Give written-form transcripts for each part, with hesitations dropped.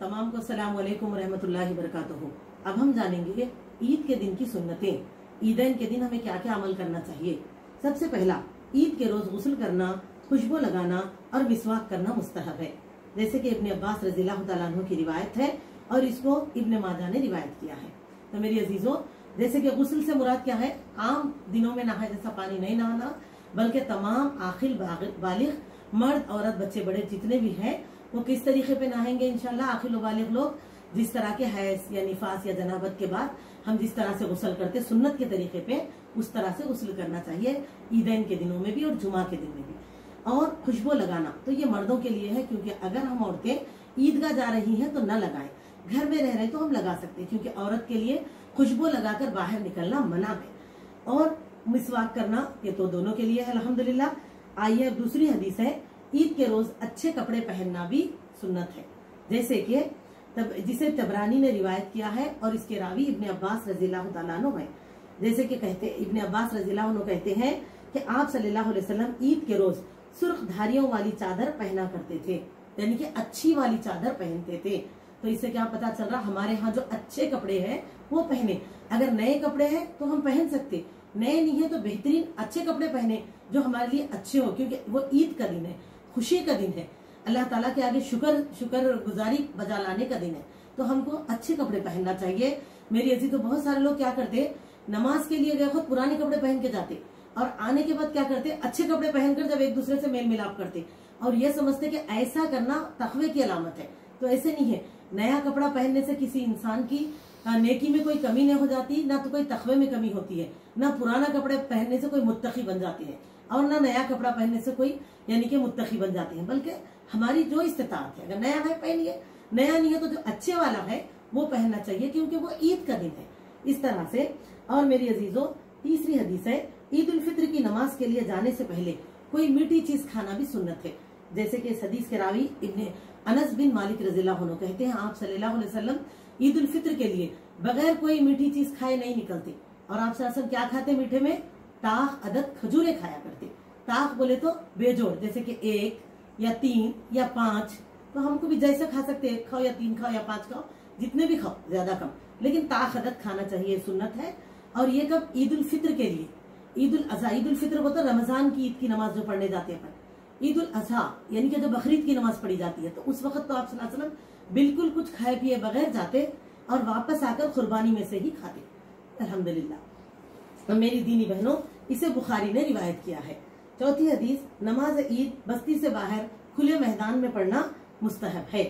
तमाम को सलाम अलैकुम रहमतुल्लाहि बरकातुहू। अब हम जानेंगे ईद के दिन की सुन्नतें। ईदैन के दिन हमें क्या क्या अमल करना चाहिए। सबसे पहला, ईद के रोज गुस्ल करना, खुशबू लगाना और मिसवाक करना मुस्तहब है, जैसे कि इब्ने अब्बास रज़ियल्लाहु तआला अन्हु की रिवायत है और इसको इब्ने माजा ने रिवायत किया है। तो मेरी अजीजों, जैसे कि गुस्ल से मुराद क्या है, आम दिनों में नहाए जैसा पानी नहीं नहाना, बल्कि तमाम आखिल बालिग मर्द औरत बच्चे बड़े जितने भी हैं वो किस तरीके पे नहाएंगे इंशाल्लाह। आखिल बालिग लोग जिस तरह के हैज या निफास या जनाबत के बाद हम जिस तरह से गुस्ल करते सुन्नत के तरीके पे, उस तरह से गुस्ल करना चाहिए ईदैन के दिनों में भी और जुमा के दिन में भी। और खुशबू लगाना तो ये मर्दों के लिए है, क्योंकि अगर हम औरतें ईदगाह जा रही हैं तो न लगाएं, घर में रह रहे तो हम लगा सकते हैं, क्योंकि औरत के लिए खुशबू लगाकर बाहर निकलना मना है। और मिसवाक करना ये तो दोनों के लिए है अल्हम्दुलिल्लाह। आइए अब दूसरी हदीस है, ईद के रोज अच्छे कपड़े पहनना भी सुन्नत है, जैसे कि जिसे तबरानी ने रिवायत किया है और इसके रावी इब्ने अब्बास रज़ियल्लाहु तआला अन्हु है। जैसे कि कहते इब्ने अब्बास रज़ियल्लाहु अन्हु कहते हैं कि आप सल्लल्लाहु अलैहि वसल्लम ईद के रोज सुर्ख धारियों वाली चादर पहना करते थे, यानी कि अच्छी वाली चादर पहनते थे। तो इससे क्या पता चल रहा, हमारे यहाँ जो अच्छे कपड़े हैं वो पहने। अगर नए कपड़े हैं तो हम पहन सकते, नए नहीं है तो बेहतरीन अच्छे कपड़े पहने जो हमारे लिए अच्छे हो, क्योंकि वो ईद का दिन है, खुशी का दिन है, अल्लाह ताला के आगे शुक्र गुजारी बजा लाने का दिन है। तो हमको अच्छे कपड़े पहनना चाहिए। मेरी अजीज, तो बहुत सारे लोग क्या करते, नमाज के लिए गए खुद पुराने कपड़े पहन के जाते और आने के बाद क्या करते, अच्छे कपड़े पहनकर जब एक दूसरे से मेल मिलाप करते और ये समझते कि ऐसा करना तकवे की अलामत है। तो ऐसे नहीं है। नया कपड़ा पहनने से किसी इंसान की नेकी में कोई कमी नहीं हो जाती, ना तो कोई तकवे में कमी होती है, ना पुराना कपड़े पहनने से कोई मुत्तकी बन जाती है और ना नया कपड़ा पहनने से कोई यानी कि मुत्तकी बन जाती है। बल्कि हमारी जो इस्तिताअत है, अगर नया है पहनिए, नया नहीं है तो जो अच्छे वाला है वो पहनना चाहिए, क्योंकि वो ईद का दिन है। इस तरह से। और मेरी अजीजों, तीसरी हदीस है, ईद उल फित्र की नमाज के लिए जाने से पहले कोई मीठी चीज खाना भी सुन्नत है। जैसे कि इस हदीस के रावी इब्ने अनस बिन मालिक रज़ियल्लाहु अन्हु कहते हैं आप सल्लल्लाहु अलैहि वसल्लम ईद उल फित्र के लिए बगैर कोई मीठी चीज खाए नहीं निकलते। और आप सल्लल्लाहु अलैहि वसल्लम क्या खाते मीठे में, ताख अदद खजूरें खाया करते। ताख बोले तो बेजोड़, जैसे कि 1 या 3 या 5, तो हमको भी जैसे खा सकते, 1 खाओ या 3 खाओ या 5 खाओ, जितने भी खाओ, ज्यादा कम, लेकिन ताख अदद खाना चाहिए, सुन्नत है। और ये कब, ईद उल फित्र के लिए। ईद उल अज़हा, ईद उल फित्र को तो रमजान की ईद की नमाज जो पढ़ने जाते हैं, ईद उल अज़हा यानी कि जो बकरीद की नमाज पढ़ी जाती है, तो उस वक्त तो आप सल्लल्लाहु अलैहि वसल्लम बिल्कुल कुछ खाए पिए बगैर जाते और वापस आकर कुर्बानी में से ही खाते, अल्हम्दुलिल्लाह। तो मेरी दीनी बहनों, इसे बुखारी ने रिवायत किया है। चौथी हदीस, नमाज ईद बस्ती से बाहर खुले मैदान में पढ़ना मुस्तहब है,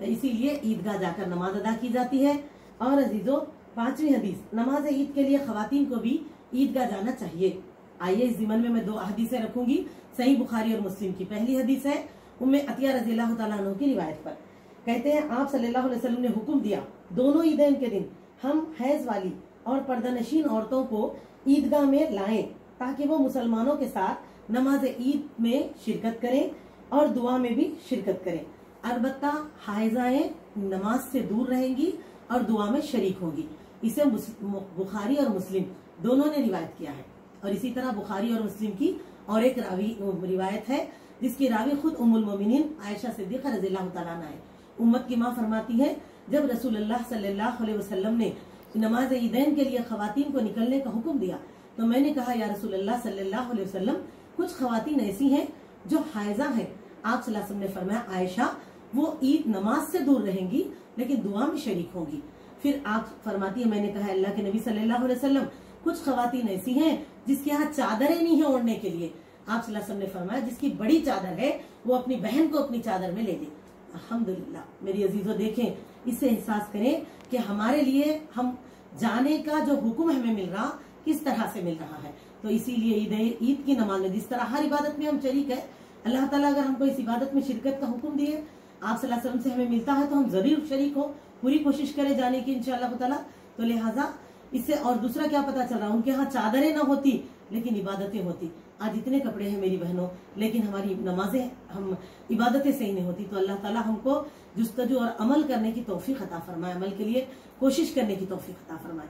इसीलिए ईदगाह जाकर नमाज अदा की जाती है। और अजीजों, पांचवी हदीस, नमाज ईद के लिए खवातीन को भी ईदगाह जाना चाहिए। आइए इस ज़िमन में मैं 2 हदीसें रखूंगी, सही बुखारी और मुस्लिम की। पहली हदीस है उम्मे अतिया रज़ियल्लाहु तआला अन्हा की रिवायत पर, कहते हैं आप सल्लल्लाहु अलैहि वसल्लम ने हुक्म दिया, दोनों ईदैन के दिन हम हैज वाली और पर्दानशीन औरतों को ईदगाह में लाएं, ताकि वो मुसलमानों के साथ नमाज ईद में शिरकत करें और दुआ में भी शिरकत करें। अलबत्ता हाइजाएं नमाज से दूर रहेंगी और दुआ में शरीक होंगी। इसे बुखारी और मुस्लिम दोनों ने रिवायत किया है। और इसी तरह बुखारी और मुस्लिम की और एक रिवायत है जिसकी रावी खुद उम्मुल मोमिनीन आयशा सिद्दीक़ा रज़ियल्लाहु तआला अन्हा है। उम्मत की माँ फरमाती है, जब रसूलुल्लाह सल्लल्लाहु अलैहि वसल्लम ने नमाज ईदैन के लिए खवातीन को निकलने का हुक्म दिया, तो मैंने कहा, या रसूलुल्लाह सल्लल्लाहु अलैहि वसल्लम, कुछ खवातीन ऐसी हैं जो हाइजा हैं। आप सल्लल्लाहु अलैहि वसल्लम ने फरमाया, आयशा वो ईद नमाज से दूर रहेंगी लेकिन दुआ में शरीक होंगी। फिर आप फरमाती है, मैंने कहा, अल्लाह के नबी सल्लल्लाहु अलैहि वसल्लम, कुछ खवातीन ऐसी हैं जिसके यहाँ चादरें नहीं है ओढ़ने के लिए। आप सल्लल्लाहु अलैहि वसल्लम ने फरमाया, जिसकी बड़ी चादर है वो अपनी बहन को अपनी चादर में ले ले। अल्हम्दुलिल्लाह। मेरी अजीजों, देखें, इससे एहसास करें कि हमारे लिए हम जाने का जो हुक्म हमें मिल रहा किस तरह से मिल रहा है। तो इसीलिए ईद की नमाज में जिस तरह हर इबादत में हम शरीक है, अल्लाह ताला अगर हमको इस इबादत में शिरकत का हुक्म दिए, आप सल्लल्लाहु अलैहि वसल्लम से हमें मिलता है, तो हम जरूर शरीक हो, पूरी कोशिश करें जाने की इंशाअल्लाह ताला। तो लिहाजा इससे और दूसरा क्या पता चल रहा, उनके यहाँ चादरें ना होती लेकिन इबादतें होती। आज इतने कपड़े हैं मेरी बहनों, लेकिन हमारी नमाजें, हम इबादतें सही नहीं होती। तो अल्लाह ताला हमको जुस्तजू और अमल करने की तौफीक अता फरमाए, अमल के लिए कोशिश करने की तौफीक अता फरमाए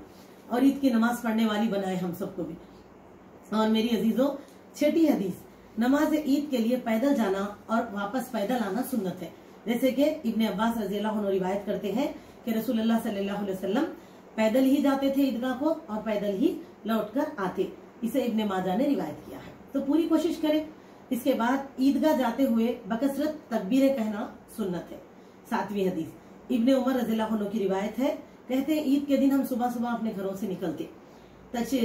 और ईद की नमाज पढ़ने वाली बनाए हम सबको भी। और मेरी अजीजों, छठी हदीस, नमाज ईद के लिए पैदल जाना और वापस पैदल आना सुन्नत है। जैसे कि इब्ने अब्बास रज़ियल्लाहु अन्हु रिवायत करते हैं कि रसूलुल्लाह सल्लल्लाहु अलैहि वसल्लम पैदल ही जाते थे ईदगाह को और पैदल ही लौट कर आते। इसे इब्ने माजा ने रिवायत किया है। तो पूरी कोशिश करें। इसके बाद ईदगाह जाते हुए बकसरत तकबीरें कहना सुन्नत है। 7वीं हदीस इब्ने उमर रज़ियल्लाहु अन्हु की रिवायत है, कहते हैं ईद के दिन हम सुबह सुबह अपने घरों से निकलते,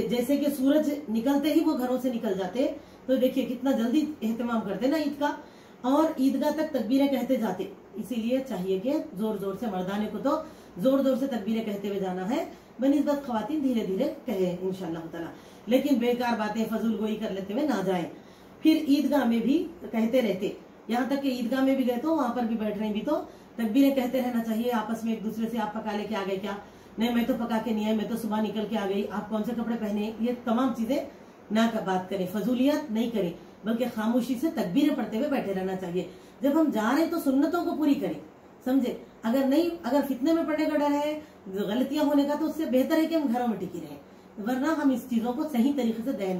जैसे कि सूरज निकलते ही वो घरों से निकल जाते। तो देखिए कितना जल्दी एहतमाम करते ना ईद का, और ईदगाह तक तकबीरें कहते जाते। इसीलिए चाहिए कि जोर जोर से, मर्दाने को तो जोर जोर से तकबीरें कहते हुए जाना है, बनिस्बत खवातीन धीरे धीरे कहे इंशाअल्लाह ताला, लेकिन बेकार बातें फजूल गोई कर लेते हुए ना जाए। फिर ईदगाह में भी कहते रहते, यहाँ तक कि ईदगाह में भी गए तो वहां पर भी बैठ रहे भी तो तकबीरें कहते रहना चाहिए आपस में एक दूसरे से। आप पका लेके आ गए क्या? नहीं, मैं तो पका के नहीं आई, मैं तो सुबह निकल के आ गई। आप कौन से कपड़े पहने? ये तमाम चीजें ना बात करें, फजूलियत नहीं करें, बल्कि खामोशी से तकबीरें पढ़ते हुए बैठे रहना चाहिए। जब हम जा रहे हैं तो सुन्नतों को पूरी करें, समझे। अगर नहीं, अगर फितने में पड़ने का डर है, गलतियां होने का, तो उससे बेहतर है कि हम घरों में टिकी रहें, वरना हम इस चीजों को सही तरीके से ज़हन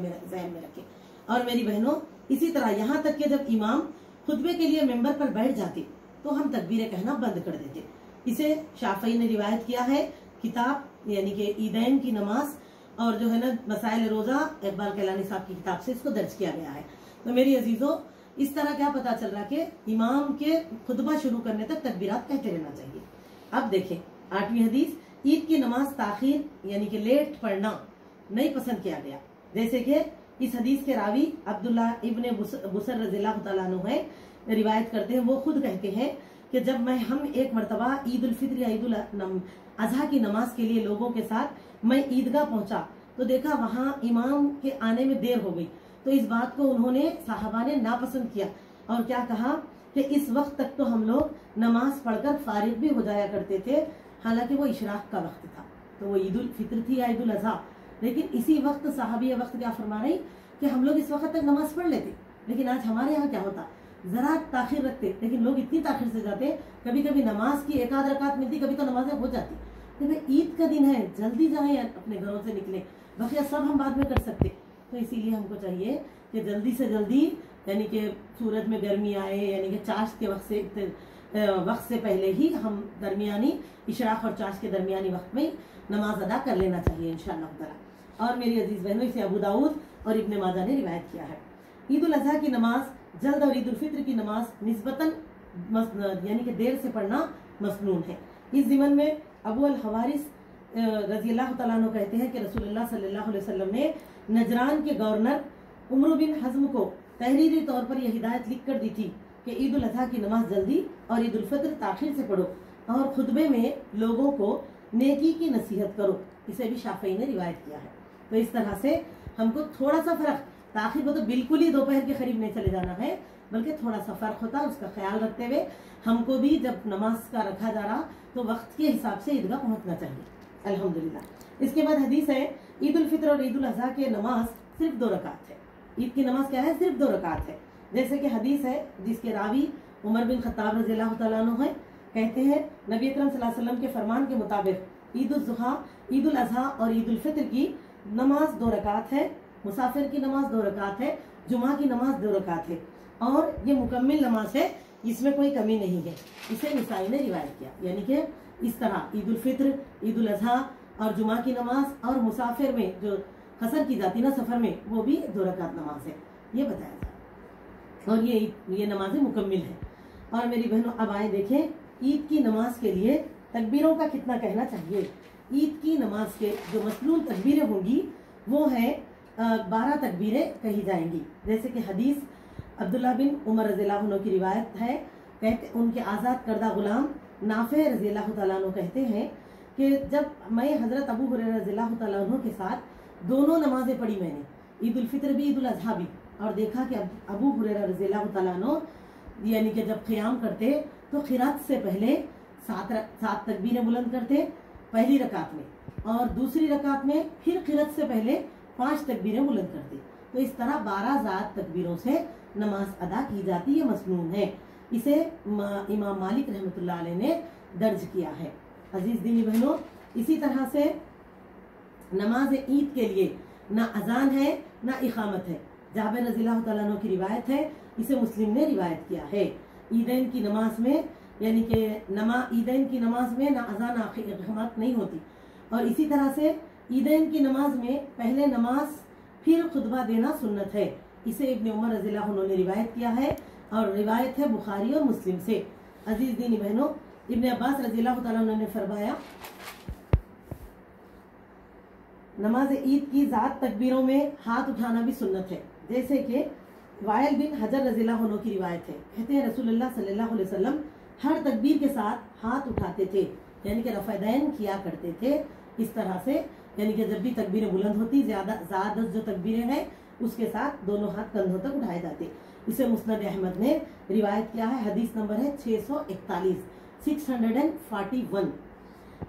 में रखें। और मेरी बहनों, इसी तरह यहाँ तक कि जब इमाम खुतबे के लिए मेंबर पर बैठ जाते तो हम तकबीरें कहना बंद कर देते। इसे शाफई ने रिवायत किया है, किताब यानी कि ईदैन की नमाज और जो है ना मसाइल रोजा इकबाल कैलानी साहब की किताब से इसको दर्ज किया गया है। तो मेरी अजीजों, इस तरह क्या पता चल रहा कि इमाम के खुतबा शुरू करने तक तकबीरात कहते रहना चाहिए। अब देखें 8वीं हदीस, ईद की नमाज ताखीर यानी कि लेट पढ़ना नहीं पसंद किया गया। जैसे कि इस हदीस के रावी अब्दुल्ला इब्ने बुसर रज़ियल्लाहु ताला अन्हु है, रिवायत करते हैं, वो खुद कहते हैं कि जब हम एक मरतबा ईद उल फित्र या ईद उल अजहा की नमाज के लिए लोगों के साथ मैं ईदगाह पहुंचा तो देखा वहां इमाम के आने में देर हो गई। तो इस बात को उन्होंने, साहबा ने नापसंद किया और क्या कहा कि इस वक्त तक तो हम लोग नमाज पढ़कर फारिग भी हो जाया करते थे, हालांकि वो इशराक का वक्त था, तो वो ईद उल फित्र थी या ईद उल अजहा। लेकिन इसी वक्त साहबी वक्त क्या फरमा रही कि हम लोग इस वक्त तक नमाज पढ़ लेते। लेकिन आज हमारे यहाँ क्या होता, जरा ताखिर रखते, लेकिन लोग इतनी ताखिर से जाते, कभी कभी नमाज की एक आध रकात मिलती, कभी तो नमाजें हो जाती। तो भाई ईद का दिन है, जल्दी जाएं, अपने घरों से निकले, बकिया सब हम बाद में कर सकते। तो इसीलिए हमको चाहिए कि जल्दी से जल्दी, यानी कि सूरज में गर्मी आए, यानी कि चाश के वक्त से पहले ही हम दरमियानी इशराक और चाश के दरमियानी वक्त में नमाज अदा कर लेना चाहिए इंशाअल्लाह ताला। और मेरी अजीज बहनों, इसे अबू दाऊद और इब्ने माजा ने रिवायत किया है। ईद उल अजहा की नमाज जल्द और ईद उल फित्र की नमाज निस्बतन यानी कि देर से पढ़ना मसनून है। इस ज़िमन में अबू अल हवारिस रज़ियल्लाहु ताला अन्हु कहते हैं कि रसूलुल्लाह सल्लल्लाहु अलैहि वसल्लम ने नजरान के गवर्नर उमर बिन हज़्म को तहरीरी तौर पर यह हिदायत लिख कर दी थी कि ईद उल अजहा की नमाज जल्दी और ईद उल फित्र ताखीर से पढ़ो और खुतबे में लोगों को नेकी की नसीहत करो। इसे भी शाफई ने रिवायत किया है। तो इस तरह से हमको थोड़ा सा फर्क, ताखिर को तो बिल्कुल ही दोपहर के करीब नहीं चले जाना है, बल्कि थोड़ा सा फर्क होता है, उसका ख्याल रखते हुए हमको भी जब नमाज का रखा जा रहा तो वक्त के हिसाब से ईदगाह पहुंचना चाहिए। अल्हम्दुलिल्लाह। इसके बाद हदीस है, ईद उल फित्र और ईद उल अजहा के नमाज सिर्फ 2 रकात है। ईद की नमाज क्या है? सिर्फ 2 रकात है। जैसे कि हदीस है जिसके रावी उमर बिन खत्ताब रज़ियल्लाहु ताला अन्हु है, कहते हैं नबी अकरम सल्लल्लाहु अलैहि वसल्लम के फरमान के मुताबिक ईद उल जुहा, ईद उल अजहा और ईद उल फित्र की नमाज 2 रकात है, मुसाफिर की नमाज 2 रकात है, जुमा की नमाज 2 रकात है, और ये मुकम्मिल नमाज है, इसमें कोई कमी नहीं है। इसे निसाई ने रिवायत किया। यानी कि इस तरह ईद उल फित्र, ईद उल अजहा और जुमा की नमाज और मुसाफिर में जो कसर की जाती ना सफर में, वो भी 2 रकात नमाज है, ये बताया था। और ये नमाजें मुकम्मिल है। और मेरी बहनों, अब आए देखें ईद की नमाज के लिए तकबीरों का कितना कहना चाहिए। ईद की नमाज के जो मसनून तकबीरें होंगी वो है 12 तकबीरें कही जाएंगी। जैसे कि हदीस अब्दुल्ला बिन उमर रज़ियल्लाहु अन्हु की रिवायत है, कहते उनके आज़ाद करदा गुलाम नाफे रज़ियल्लाहु ताला अन्हु कहते हैं कि जब मैं हज़रत अबू हुरैरा रज़ियल्लाहु ताला अन्हु के साथ दोनों नमाजें पढ़ी मैंने, ईद उल फित्र भी ईद उल अजहा भी, और देखा कि अबू हुरैरा रज़ियल्लाहु ताला अन्हु यानी कि जब क़ियाम करते तो क़िरात से पहले 7 तकबीरें बुलंद करते पहली रकात में, और दूसरी रकात में फिर क़िरात से पहले 5 तकबीरें बुलंद करते। तो इस तरह 12 ज़ात तकबीरों से नमाज अदा की जाती है, मसनून है। इसे इमाम मालिक रहमतुल्लाह अलैह ने दर्ज किया है। अजीज दीनी बहनों, इसी तरह से नमाज ईद के लिए ना अजान है ना इकामत है। जाबिर रज़ियल्लाहु ताला अन्हु की रिवायत है, इसे मुस्लिम ने रिवायत किया है। ईदैन की नमाज में یعنی کہ عیدین کی نماز میں نہ اذان اقامت نہیں ہوتی، اور اسی طرح سے عیدین کی نماز میں پہلے نماز پھر خطبہ دینا سنت ہے۔ اسے ابن عمر رضی اللہ عنہ نے روایت کیا ہے، اور روایت ہے بخاری اور مسلم سے۔ عزیز دینی بہنوں، ابن عباس رضی اللہ تعالیٰ عنہ نے فرمایا نماز عید کی ذات تکبیروں میں ہاتھ اٹھانا بھی سنت ہے، جیسے کہ وائل بن حجر رضی اللہ عنہ کی روایت ہے، کہتے ہیں رسول اللہ صلی اللہ علیہ وسلم ہر تکبیر کے ساتھ ہاتھ اٹھاتے تھے، یعنی کہ رفع دین کیا کرتے تھے اس طرح سے، یعنی کہ جب بھی تکبیریں بلند ہوتی زیادہ جو تکبیریں ہیں اس کے ساتھ دونوں ہاتھ کندھوں تک اٹھائے جاتے۔ اسے مسند احمد نے روایت کیا ہے، حدیث نمبر ہے 641 641۔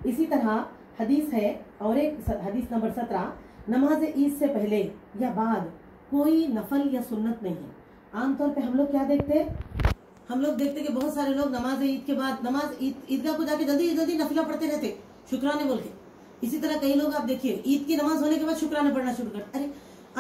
اسی طرح حدیث ہے، اور ایک حدیث نمبر 17، نماز عید سے پہلے یا بعد کوئی نفل یا سنت نہیں ہے۔ عام طور پہ ہم لوگ کیا دیکھتے ہیں، ہم لوگ دیکھتے کہ بہت سارے لوگ نماز عید کے بعد عیدگاہ کو جا کے جلدی جلدی نفلہ پڑھتے رہتے شکرانے بول کے۔ اسی طرح کئی لوگ آپ دیکھیے عید کی نماز ہونے کے بعد شکرانے پڑھنا شروع کرتے، ارے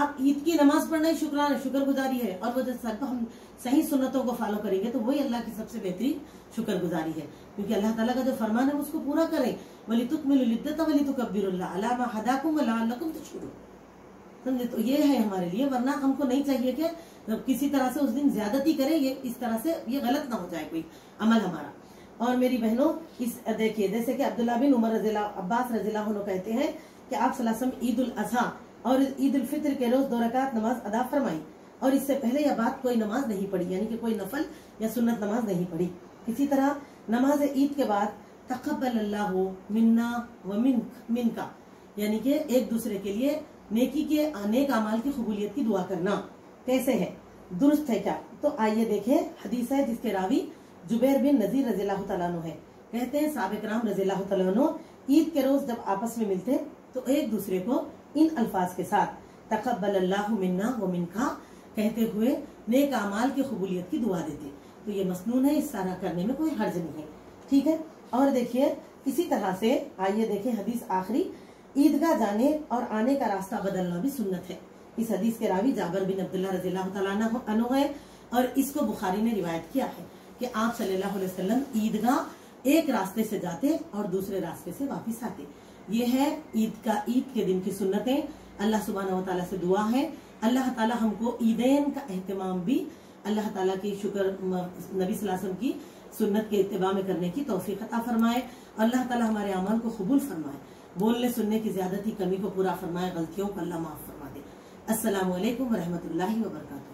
آپ عید کی نماز پڑھنا ہی شکرانے شکر گزاری ہے، اور وہ جب ہم صحیح سنتوں کو فالو کریں گے تو وہی اللہ کی سب سے بہترین شکر گزاری ہے، کیونکہ اللہ تعالیٰ کا جو فرمان ہے اس کو پورا کریں، وَلِتُكْمِلُوا الْعِدَّةَ وَلِتُكَبِّرُوا اللَّهَ عَلَىٰ مَا هَدَاكُمْ وَلَعَلَّكُمْ تَشْكُرُونَ۔ سمجھے، تو یہ ہے ہمارے لیے، ورنہ ہم کو نہیں چاہیے کہ کسی طرح سے اس دن زیادتی کرے، یہ اس طرح سے یہ غلط نہ ہو جائے کوئی عمل ہمارا۔ اور میری بہنوں، دیکھیے جیسے کہ عبداللہ بن عمر عباس رضی اللہ عنہ کہتے ہیں کہ آپ صلی اللہ علیہ وسلم عید الاضحیٰ اور عید الفطر کے روز 2 رکعت نماز ادا فرمائی، اور اس سے پہلے یا بعد کوئی نماز نہیں پڑھی، یعنی کہ کوئی نفل یا سنت نماز نہیں پڑھی۔ اسی طرح نماز عید کے بعد تقبل اللہ منا و منکا، یعنی کہ ایک دوسرے کے لیے نیک اعمال کی قبولیت کی دعا کرنا کیسے ہے، درست ہے کیا؟ تو آئیے دیکھیں، حدیث ہے جس کے راوی جبیر بن نذیر رضی اللہ تعالیٰ عنہ ہے، کہتے ہیں صحابہ کرام رضی اللہ تعالیٰ عنہ عید کے روز جب آپس میں ملتے تو ایک دوسرے کو ان الفاظ کے ساتھ تقبل اللہ منا و منکا کہتے ہوئے نیک اعمال کی قبولیت کی دعا دیتے۔ تو یہ مسنون ہے، اس طرح کرنے میں کوئی حرج نہیں ہے، ٹھیک ہے۔ اور دیکھیے اسی طرح سے آئیے دیکھیں حدیث آخری، عیدگاہ جانے اور آنے کا راستہ بدلنا بھی سنت ہے۔ اس حدیث کے راوی جابر بن عبداللہ رضی اللہ تعالیٰ عنہ ہے، اور اس کو بخاری نے روایت کیا ہے کہ آپ صلی اللہ علیہ وسلم عیدگاہ ایک راستے سے جاتے اور دوسرے راستے سے واپس آتے۔ یہ ہے عید کے دن کی سنتیں۔ اللہ سبحانہ و تعالیٰ سے دعا ہے اللہ تعالیٰ ہم کو عیدین کا اہتمام بھی اللہ تعالیٰ کی شکر، نبی صلی اللہ علیہ وسلم کی سنت کے اتباع میں کرنے کی توفیق عطا فرمائے، اللہ تعالیٰ ہمارے اعمال کو قبول فرمائے، بولنے سننے کی زیادتی کمی کو پورا فرمائے، غلطیوں کو اللہ معاف فرما دے۔ السلام علیکم ورحمۃ اللہ وبرکاتہ۔